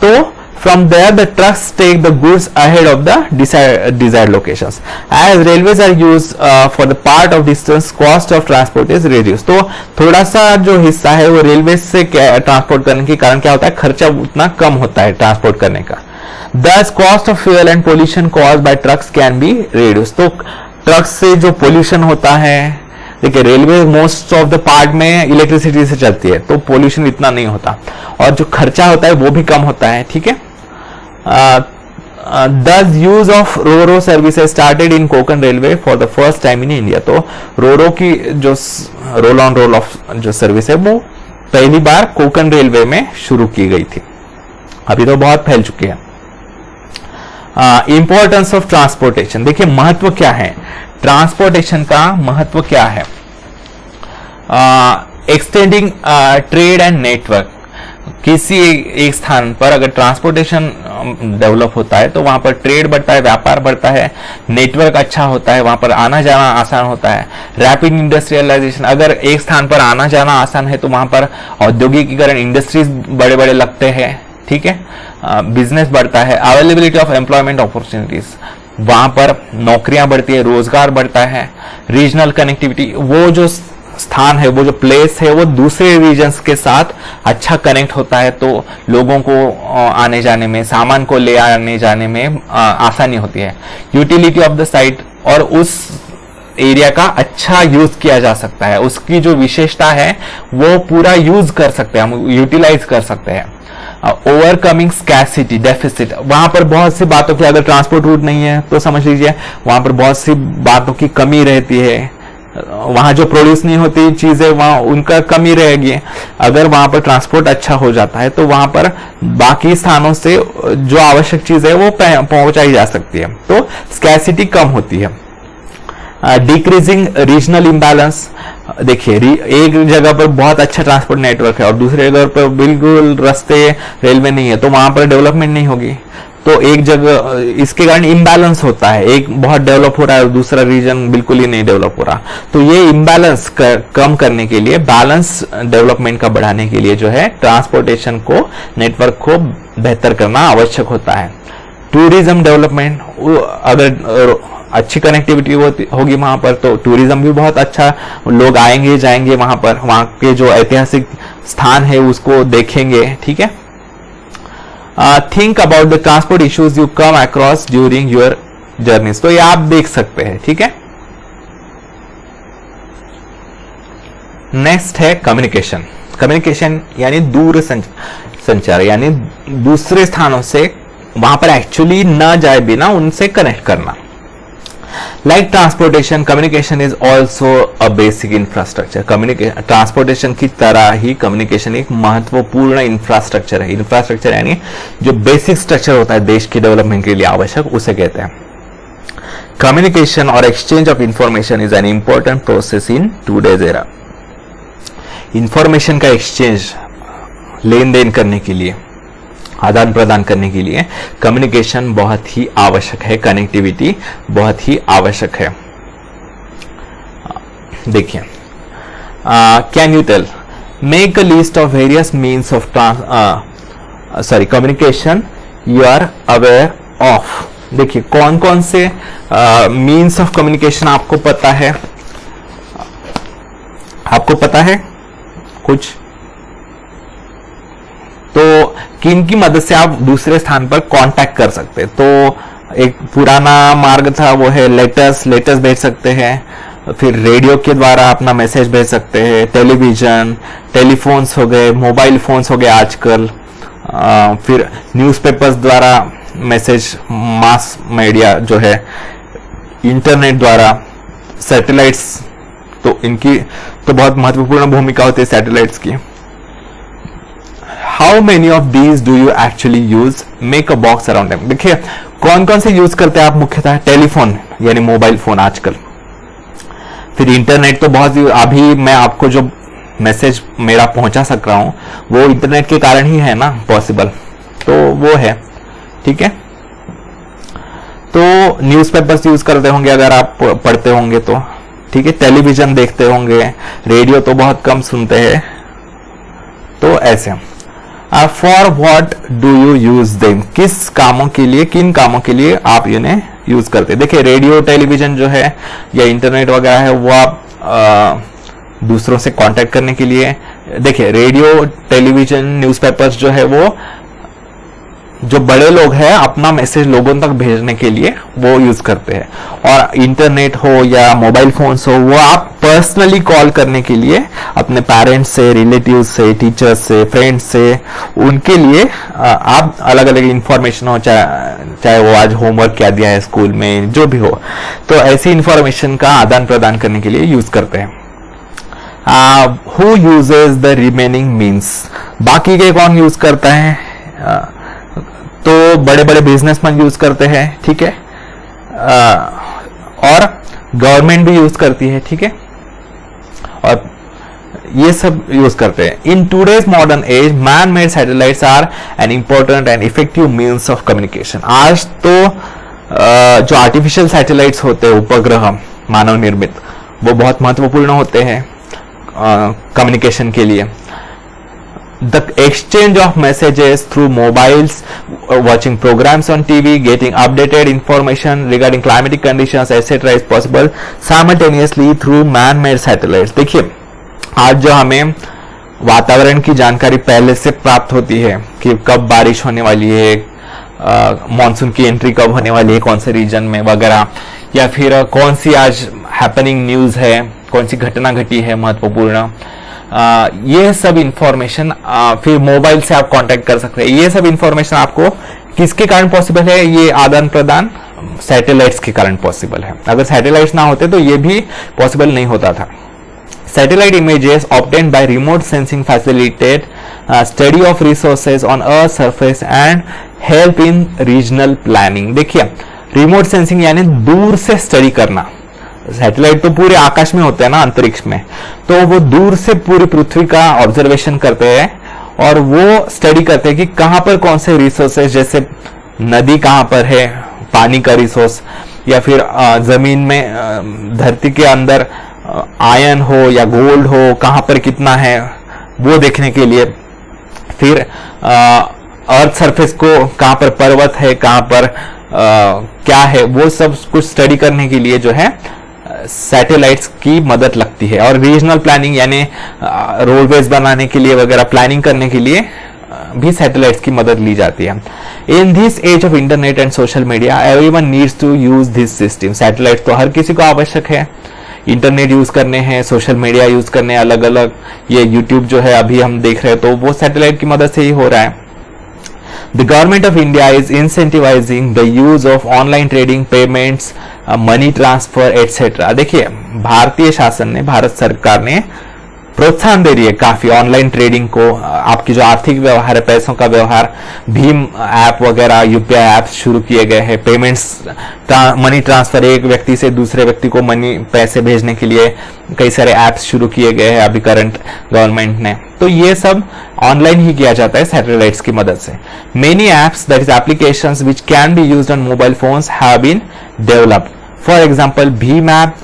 तो from there the trucks take the goods ahead of the desired locations. As railways are used for the part of distance, cost of transport is reduced. तो थोड़ा सा जो हिस्सा है वो रेलवे से ट्रांसपोर्ट करने के कारण क्या होता है, खर्चा उतना कम होता है ट्रांसपोर्ट करने का। Thus cost of fuel and pollution caused by trucks can be reduced. तो ट्रक से जो पोल्यूशन होता है, देखिए railway most of the part में इलेक्ट्रिसिटी से चलती है तो पोल्यूशन इतना नहीं होता और जो खर्चा होता है वो भी कम होता है, ठीक है। Thus use of RoRo services started in Konkan Railway for the first time in India. तो RoRo की जो रोल ऑन रोल ऑफ जो सर्विस है वो पहली बार कोंकण रेलवे में शुरू की गई थी, अभी तो बहुत फैल चुकी है। इंपॉर्टेंस ऑफ ट्रांसपोर्टेशन, देखिए महत्व क्या है, ट्रांसपोर्टेशन का महत्व क्या है। एक्सटेंडिंग ट्रेड एंड नेटवर्क, किसी एक स्थान पर अगर ट्रांसपोर्टेशन डेवलप होता है तो वहां पर ट्रेड बढ़ता है, व्यापार बढ़ता है, नेटवर्क अच्छा होता है, वहां पर आना जाना आसान होता है। रैपिड इंडस्ट्रियलाइजेशन, अगर एक स्थान पर आना जाना आसान है तो वहां पर औद्योगिकीकरण, इंडस्ट्रीज बड़े बड़े लगते हैं, ठीक है, बिजनेस बढ़ता है। अवेलेबिलिटी ऑफ एम्प्लॉयमेंट अपॉर्चुनिटीज, वहां पर नौकरियां बढ़ती है, रोजगार बढ़ता है। रीजनल कनेक्टिविटी, वो जो स्थान है, वो जो प्लेस है वो दूसरे रीजन्स के साथ अच्छा कनेक्ट होता है तो लोगों को आने जाने में, सामान को ले आने जाने में आसानी होती है। यूटिलिटी ऑफ द साइट, और उस एरिया का अच्छा यूज किया जा सकता है, उसकी जो विशेषता है वो पूरा यूज कर सकते हैं, हम यूटिलाइज कर सकते हैं। ओवरकमिंग स्कैसिटी डेफिसिट, वहां पर बहुत सी बातों की, अगर ट्रांसपोर्ट रूट नहीं है तो समझ लीजिए वहां पर बहुत सी बातों की कमी रहती है, वहां जो प्रोड्यूस नहीं होती चीजें वहां उनका कमी रहेगी। अगर वहां पर ट्रांसपोर्ट अच्छा हो जाता है तो वहां पर बाकी स्थानों से जो आवश्यक चीज है वो पहुंचाई जा सकती है, तो स्कैसिटी कम होती है। डिक्रीजिंग रीजनल इम्बैलेंस, देखिए एक जगह पर बहुत अच्छा ट्रांसपोर्ट नेटवर्क है और दूसरे जगह पर बिल्कुल रास्ते रेलवे नहीं है तो वहां पर डेवलपमेंट नहीं होगी, तो एक जगह इसके कारण इम्बैलेंस होता है, एक बहुत डेवलप हो रहा है और दूसरा रीजन बिल्कुल ही नहीं डेवलप हो रहा। तो ये इम्बैलेंस कम करने के लिए, बैलेंस डेवलपमेंट का बढ़ाने के लिए जो है ट्रांसपोर्टेशन को, नेटवर्क को बेहतर करना आवश्यक होता है। टूरिज्म डेवलपमेंट, अच्छी कनेक्टिविटी होगी वहां पर, तो टूरिज्म भी बहुत अच्छा, लोग आएंगे जाएंगे वहां पर, वहां के जो ऐतिहासिक स्थान है उसको देखेंगे, ठीक है। Think about the transport issues you come across during your journeys, तो ये आप देख सकते हैं, ठीक है। नेक्स्ट है कम्युनिकेशन। कम्युनिकेशन यानी दूर संचार, यानी दूसरे स्थानों से वहां पर एक्चुअली न जाए बिना उनसे कनेक्ट करना। Like transportation, communication is also a basic infrastructure. Transportation की तरह ही कम्युनिकेशन एक महत्वपूर्ण इंफ्रास्ट्रक्चर है। इंफ्रास्ट्रक्चर यानी जो बेसिक स्ट्रक्चर होता है देश की डेवलपमेंट के लिए आवश्यक, उसे कहते हैं। कम्युनिकेशन और exchange of information is an important process in today's era. Information का एक्सचेंज, लेन देन करने के लिए, आदान प्रदान करने के लिए कम्युनिकेशन बहुत ही आवश्यक है, कनेक्टिविटी बहुत ही आवश्यक है। देखिए, can you tell, make a list of various means of communication you are aware of. देखिए कौन कौन से मीन्स ऑफ कम्युनिकेशन आपको पता है, आपको पता है कुछ, तो किन की मदद से आप दूसरे स्थान पर कांटेक्ट कर सकते हैं। तो एक पुराना मार्ग था, वो है लेटर्स भेज सकते हैं, फिर रेडियो के द्वारा अपना मैसेज भेज सकते हैं, टेलीविजन, टेलीफोन्स हो गए, मोबाइल फोन्स हो गए आजकल, फिर न्यूज़पेपर्स द्वारा मैसेज, मास मीडिया जो है, इंटरनेट द्वारा, सैटेलाइट्स, तो इनकी तो बहुत महत्वपूर्ण भूमिका होती है सैटेलाइट्स की। How many of these do you actually use, make a box around them. देखिए कौन कौन से यूज करते हैं आप मुख्यतः, टेलीफोन यानी मोबाइल फोन आजकल, फिर इंटरनेट तो बहुत, अभी मैं आपको जो मैसेज मेरा पहुंचा सक रहा हूं वो इंटरनेट के कारण ही है ना पॉसिबल, तो वो है, ठीक है। तो न्यूज़पेपर्स यूज करते होंगे अगर आप पढ़ते होंगे तो, ठीक है। टेलीविजन देखते होंगे, रेडियो तो बहुत कम सुनते हैं, तो ऐसे। For what do you use them, किस कामों के लिए, किन कामों के लिए आप इन्हें यूज करते हैं। देखिए रेडियो टेलीविजन जो है या इंटरनेट वगैरह है वो आप दूसरों से कांटेक्ट करने के लिए, देखिए रेडियो टेलीविजन न्यूज़पेपर्स जो है वो जो बड़े लोग हैं अपना मैसेज लोगों तक भेजने के लिए वो यूज करते हैं, और इंटरनेट हो या मोबाइल फोन्स हो वो आप पर्सनली कॉल करने के लिए अपने पेरेंट्स से, रिलेटिव्स से, टीचर्स से, फ्रेंड्स से, उनके लिए आप अलग अलग इंफॉर्मेशन हो, चाहे वो आज होमवर्क क्या दिया है स्कूल में, जो भी हो, तो ऐसी इंफॉर्मेशन का आदान प्रदान करने के लिए यूज करते हैं। Who uses the remaining means, बाकी के कौन यूज करता है, तो बड़े बड़े बिजनेसमैन यूज करते हैं, ठीक है, और गवर्नमेंट भी यूज करती है, ठीक है, और ये सब यूज करते हैं। In today's modern age man made satellites are an important and effective means of communication. आज तो जो आर्टिफिशियल सैटेलाइट्स होते हैं, उपग्रह मानव निर्मित, वो बहुत महत्वपूर्ण होते हैं कम्युनिकेशन के लिए। The exchange of messages through mobiles, watching programs on TV, getting updated information regarding climatic conditions, etc. is possible simultaneously through man-made satellites. देखिए आज जो हमें वातावरण की जानकारी पहले से प्राप्त होती है कि कब बारिश होने वाली है, मॉनसून की एंट्री कब होने वाली है, कौन से रीजन में वगैरह, या फिर कौन सी आज हैपनिंग न्यूज है, कौन सी घटना घटी है महत्वपूर्ण, ये सब इंफॉर्मेशन फिर मोबाइल से आप कांटेक्ट कर सकते हैं। ये सब इंफॉर्मेशन आपको किसके कारण पॉसिबल है, ये आदान प्रदान सैटेलाइट्स के कारण पॉसिबल है। अगर सैटेलाइट्स ना होते तो ये भी पॉसिबल नहीं होता था। Satellite images obtained by remote sensing facilitate study of resources on earth surface and help in regional planning. देखिए रिमोट सेंसिंग यानी दूर से स्टडी करना, सैटेलाइट तो पूरे आकाश में होते हैं ना, अंतरिक्ष में, तो वो दूर से पूरी पृथ्वी का ऑब्जर्वेशन करते हैं और वो स्टडी करते हैं कि कहां पर कौन से रिसोर्सेज, जैसे नदी कहां पर है, पानी का रिसोर्स, या फिर जमीन में धरती के अंदर आयरन हो या गोल्ड हो, कहां पर कितना है वो देखने के लिए। फिर अर्थ सरफेस को कहां पर पर्वत है, कहां पर क्या है, वो सब कुछ स्टडी करने के लिए जो है सैटेलाइट्स की मदद लगती है। और रीजनल प्लानिंग यानी रोडवेज बनाने के लिए वगैरह प्लानिंग करने के लिए भी सैटेलाइट्स की मदद ली जाती है। In this age of internet and social media everyone needs to use this system. Satellite तो हर किसी को आवश्यक है, इंटरनेट यूज करने हैं, सोशल मीडिया यूज करने हैं, अलग अलग ये यूट्यूब जो है अभी हम देख रहे हैं तो वो सैटेलाइट की मदद से ही हो रहा है। The government of India is incentivizing the use of online trading, payments, money transfer, etc. देखिए भारतीय शासन ने, भारत सरकार ने प्रोत्साहन दे रही है काफी ऑनलाइन ट्रेडिंग को। आपकी जो आर्थिक व्यवहार है, पैसों का व्यवहार, भीम ऐप वगैरह, यूपीआई ऐप शुरू किए गए हैं। पेमेंट्स, मनी ट्रांसफर, एक व्यक्ति से दूसरे व्यक्ति को पैसे भेजने के लिए कई सारे ऐप्स शुरू किए गए हैं अभी करंट गवर्नमेंट ने। तो ये सब ऑनलाइन ही किया जाता है सैटेलाइट्स की मदद से। Many apps, that is applications which can be used on mobile phones have been developed. For example भीम app,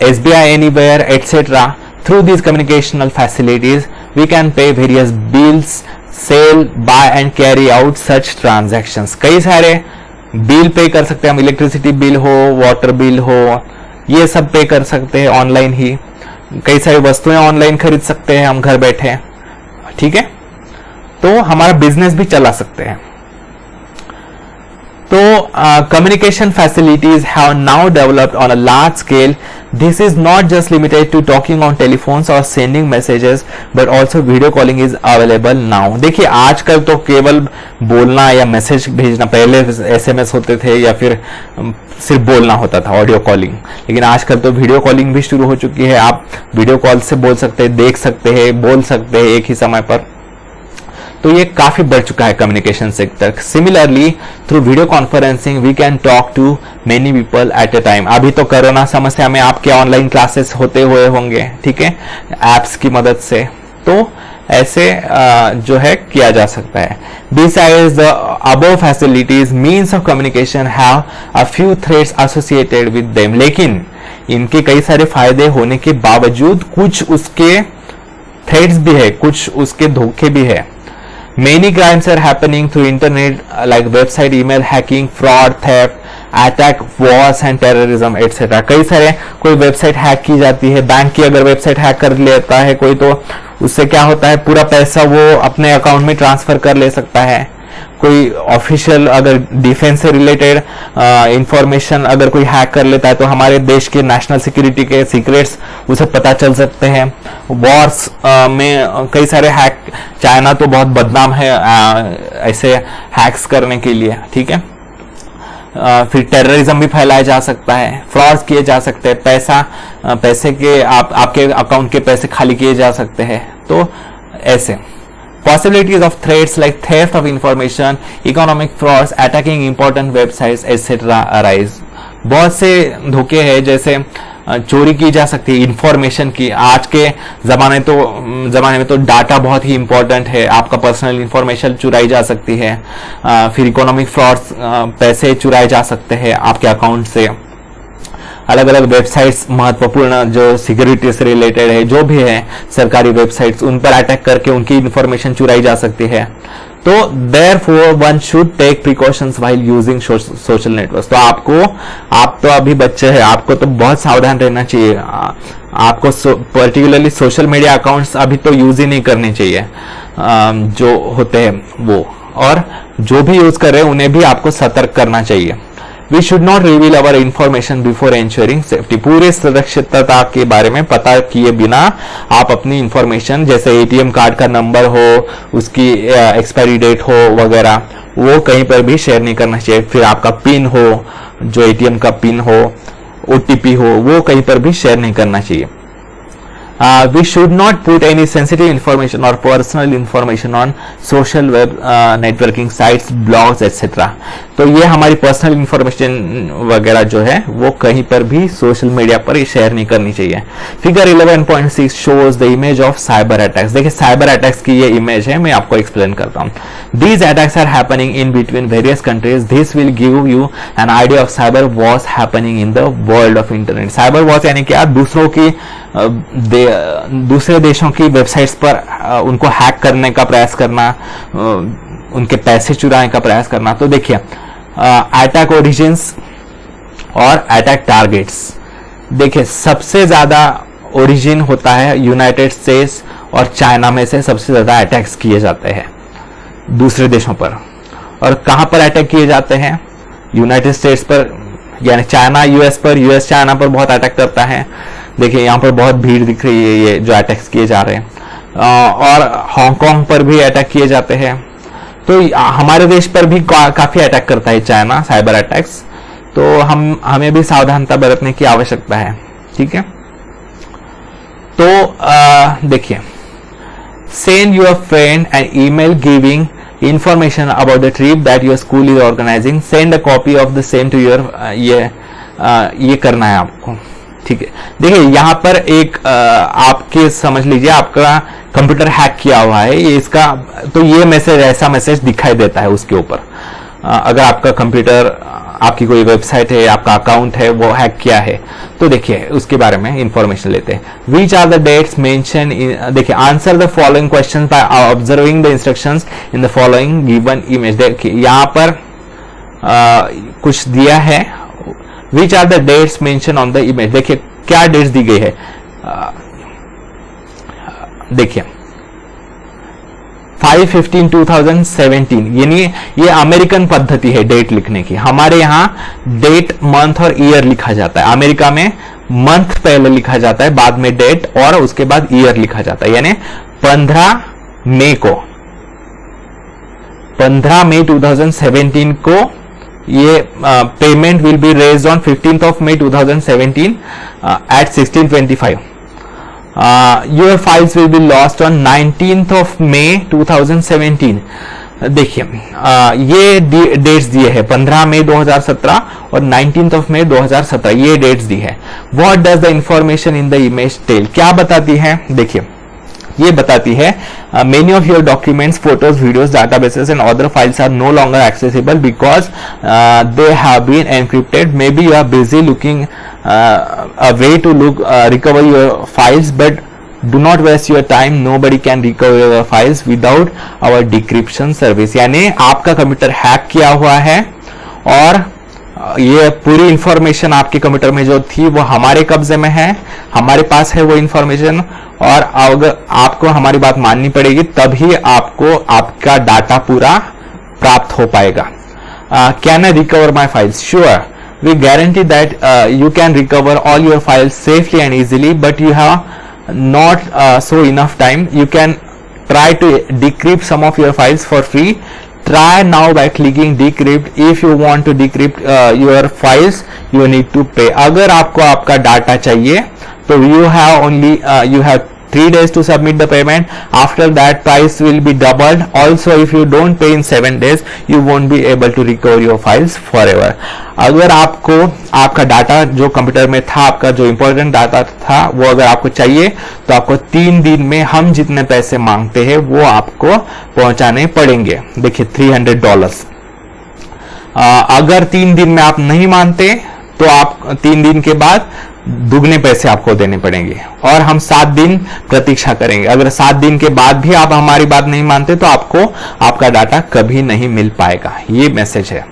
SBI Anywhere, etc. Through these communicational facilities, we can pay various bills, sell, buy and carry out such transactions. कई सारे bill pay कर सकते हैं हम, electricity bill हो, water bill हो, ये सब पे कर सकते हैं ऑनलाइन ही। कई सारी वस्तुएं ऑनलाइन खरीद सकते हैं हम घर बैठे, ठीक है। तो हमारा बिजनेस भी चला सकते हैं। तो communication facilities have now developed on a large scale. This is not just limited to talking on telephones or sending messages, but also video calling is available now. देखिए आजकल तो केवल बोलना या मैसेज भेजना, पहले SMS होते थे या फिर सिर्फ बोलना होता था, ऑडियो कॉलिंग, लेकिन आजकल तो वीडियो कॉलिंग भी शुरू हो चुकी है। आप वीडियो कॉल से बोल सकते हैं, देख सकते हैं, बोल सकते हैं एक ही समय पर। तो ये काफी बढ़ चुका है communication sector. Similarly through video conferencing we can talk to many people at a time. अभी तो कोरोना समस्या में आपके ऑनलाइन क्लासेस होते हुए होंगे, ठीक है, एप्स की मदद से। तो ऐसे जो है किया जा सकता है। Besides the above facilities, means of communication have a few threats associated with them. लेकिन इनके कई सारे फायदे होने के बावजूद कुछ उसके थ्रेट्स भी है, कुछ उसके धोखे भी है। Many crimes are happening through internet, like website, email hacking, fraud, theft, attack, wars and terrorism, etc. कई सारे, कोई वेबसाइट हैक की जाती है, बैंक की अगर वेबसाइट हैक कर लेता है कोई, तो उससे क्या होता है, पूरा पैसा वो अपने अकाउंट में ट्रांसफर कर ले सकता है। कोई ऑफिशियल अगर डिफेंस से रिलेटेड इंफॉर्मेशन अगर कोई हैक कर लेता है तो हमारे देश के नेशनल सिक्योरिटी के सीक्रेट्स उसे पता चल सकते हैं। वॉर्स में कई सारे हैक, चाइना तो बहुत बदनाम है ऐसे हैक्स करने के लिए, ठीक है। फिर टेररिज्म भी फैलाया जा सकता है, फ्रॉड्स किए जा सकते हैं, पैसे के आपके अकाउंट के पैसे खाली किए जा सकते हैं। तो ऐसे possibilities of threats like theft of information, economic frauds, attacking important websites, etc. arise. बहुत से धोखे हैं, जैसे चोरी की जा सकती है इंफॉर्मेशन की। आज के जमाने में तो डाटा बहुत ही इंपॉर्टेंट है, आपका पर्सनल इंफॉर्मेशन चुराई जा सकती है। फिर इकोनॉमिक फ्रॉड्स, पैसे चुराए जा सकते हैं आपके अकाउंट से। अलग अलग वेबसाइट्स महत्वपूर्ण जो सिक्योरिटी से रिलेटेड है, जो भी है सरकारी वेबसाइट्स, उन पर अटैक करके उनकी इंफॉर्मेशन चुराई जा सकती है। तो therefore one should take precautions while using social networks. तो आप तो अभी बच्चे हैं, आपको तो बहुत सावधान रहना चाहिए। आपको पर्टिकुलरली सोशल मीडिया अकाउंट्स अभी तो यूज ही नहीं करने चाहिए जो होते हैं वो, और जो भी यूज कर रहे हैं उन्हें भी आपको सतर्क करना चाहिए। We should not reveal our information before ensuring safety. पूरे सुरक्षितता के बारे में पता किए बिना आप अपनी इंफॉर्मेशन, जैसे एटीएम कार्ड का नंबर हो, उसकी एक्सपायरी डेट हो वगैरह, वो कहीं पर भी शेयर नहीं करना चाहिए। फिर आपका पिन हो, जो एटीएम का पिन हो, ओटीपी हो, वो कहीं पर भी शेयर नहीं करना चाहिए। We should not put any sensitive information or personal information on social web networking sites, blogs, etc. तो ये हमारी पर्सनल इंफॉर्मेशन वगैरह जो है वो कहीं पर भी सोशल मीडिया पर शेयर नहीं करनी चाहिए। Figure 11.6 shows the image of cyber attacks. देखिए साइबर अटैक्स की ये इमेज है, मैं आपको एक्सप्लेन करता हूँ। These attacks are happening in between various countries. This will give you an idea of cyber wars happening in the world of internet. Cyber Wars यानी क्या, दूसरे देशों की वेबसाइट्स पर उनको हैक करने का प्रयास करना, उनके पैसे चुराने का प्रयास करना। तो देखिए अटैक ओरिजिन्स और अटैक टारगेट्स, देखिए सबसे ज्यादा ओरिजिन होता है यूनाइटेड स्टेट्स और चाइना में से सबसे ज्यादा अटैक्स किए जाते हैं दूसरे देशों पर। और कहां पर अटैक किए जाते हैं? यूनाइटेड स्टेट्स पर, यानी चाइना यूएस पर, यूएस चाइना पर बहुत अटैक करता है। देखिए यहां पर बहुत भीड़ दिख रही है ये जो अटैक्स किए जा रहे हैं। और हांगकांग पर भी अटैक किए जाते हैं। तो हमारे देश पर भी काफी अटैक करता है चाइना, साइबर अटैक्स। तो हमें भी सावधानता बरतने की आवश्यकता है, ठीक है। तो देखिए, send your friend an email giving information about the trip that your school is organizing, send a copy of the same to your ये करना है आपको, ठीक है। देखिए यहाँ पर एक आपके समझ लीजिए आपका कंप्यूटर हैक किया हुआ है, ये इसका तो ये मैसेज, ऐसा मैसेज दिखाई देता है उसके ऊपर। अगर आपका कंप्यूटर, आपकी कोई वेबसाइट है, आपका अकाउंट है, वो हैक किया है, तो देखिए उसके बारे में इंफॉर्मेशन लेते हैं। Which are the dates mention in, देखिए answer the following question by observing the instructions in the following given image. देखिए यहाँ पर कुछ दिया है, which are the dates mention on the image. देखिए क्या डेट्स दी गई है, देखिए 5/15/2017, यानी ये अमेरिकन पद्धति है डेट लिखने की। हमारे यहाँ डेट, मंथ और ईयर लिखा जाता है। अमेरिका में मंथ पहले लिखा जाता है, बाद में डेट और उसके बाद ईयर लिखा जाता है। यानी 15 मई को, 15 मई 2017 को ये payment will be raised on 15th May 2017 at 16:25. Your files will be lost on 19th May 2017. देखिए ये डेट्स दिए हैं, 15 मई 2017 और 19th May 2017, ये डेट्स दी है। What does the information in the image tell? क्या बताती है? देखिए ये बताती है many of your documents, photos, videos, databases and other files are no longer accessible because they have been encrypted. Maybe you are busy looking a way to recover your files, but do not waste your time. Nobody can recover your files without our decryption service. यानी आपका computer hack किया हुआ है और ये पूरी information आपके computer में जो थी वो हमारे कब्जे में है, हमारे पास है वो इंफॉर्मेशन, और अगर आपको हमारी बात माननी पड़ेगी तभी आपको आपका डाटा पूरा प्राप्त हो पाएगा। Can I recover my files? Sure, we guarantee that you can recover all your files safely and easily, but you have not so enough time. You can try to decrypt some of your files for free. Try now by clicking decrypt. If you want to decrypt your files, you need to pay. अगर आपको आपका data चाहिए तो you have 3 days to submit the payment. After that, price will be doubled. Also, if you don't pay in 7 days, you won't be able to recover your files forever. अगर आपको आपका data जो computer में था, आपका जो important data था, वो अगर आपको चाहिए तो आपको 3 दिन में हम जितने पैसे मांगते हैं वो आपको पहुंचाने पड़ेंगे। देखिए $300। अगर 3 दिन में आप नहीं मानते तो आप 3 दिन के बाद दुगने पैसे आपको देने पड़ेंगे और हम 7 दिन प्रतीक्षा करेंगे। अगर 7 दिन के बाद भी आप हमारी बात नहीं मानते तो आपको आपका डाटा कभी नहीं मिल पाएगा। ये मैसेज है।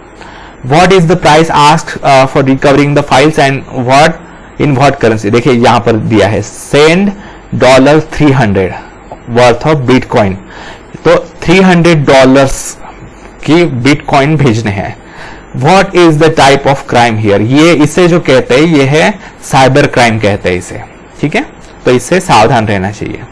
What is the price asked for recovering the files and what in what currency? देखिए यहां पर दिया है सेंड $300 वर्थ ऑफ बिटकॉइन। तो $300 की बिटकॉइन भेजने हैं। What is the type of crime here? ये इसे जो कहते हैं ये है साइबर क्राइम कहते हैं इसे, ठीक है। तो इससे सावधान रहना चाहिए।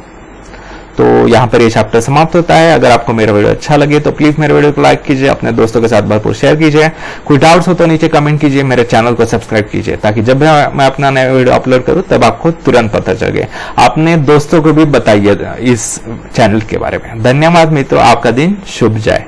तो यहाँ पर ये चैप्टर समाप्त होता है। अगर आपको मेरा वीडियो अच्छा लगे तो प्लीज मेरे वीडियो को लाइक कीजिए, अपने दोस्तों के साथ भरपूर शेयर कीजिए। कोई डाउट्स हो तो नीचे कमेंट कीजिए, मेरे चैनल को सब्सक्राइब कीजिए ताकि जब मैं अपना नया वीडियो अपलोड करूं तब आपको तुरंत पता चले। अपने दोस्तों को भी बताइए इस चैनल के बारे में। धन्यवाद मित्रों, आपका दिन शुभ जाए।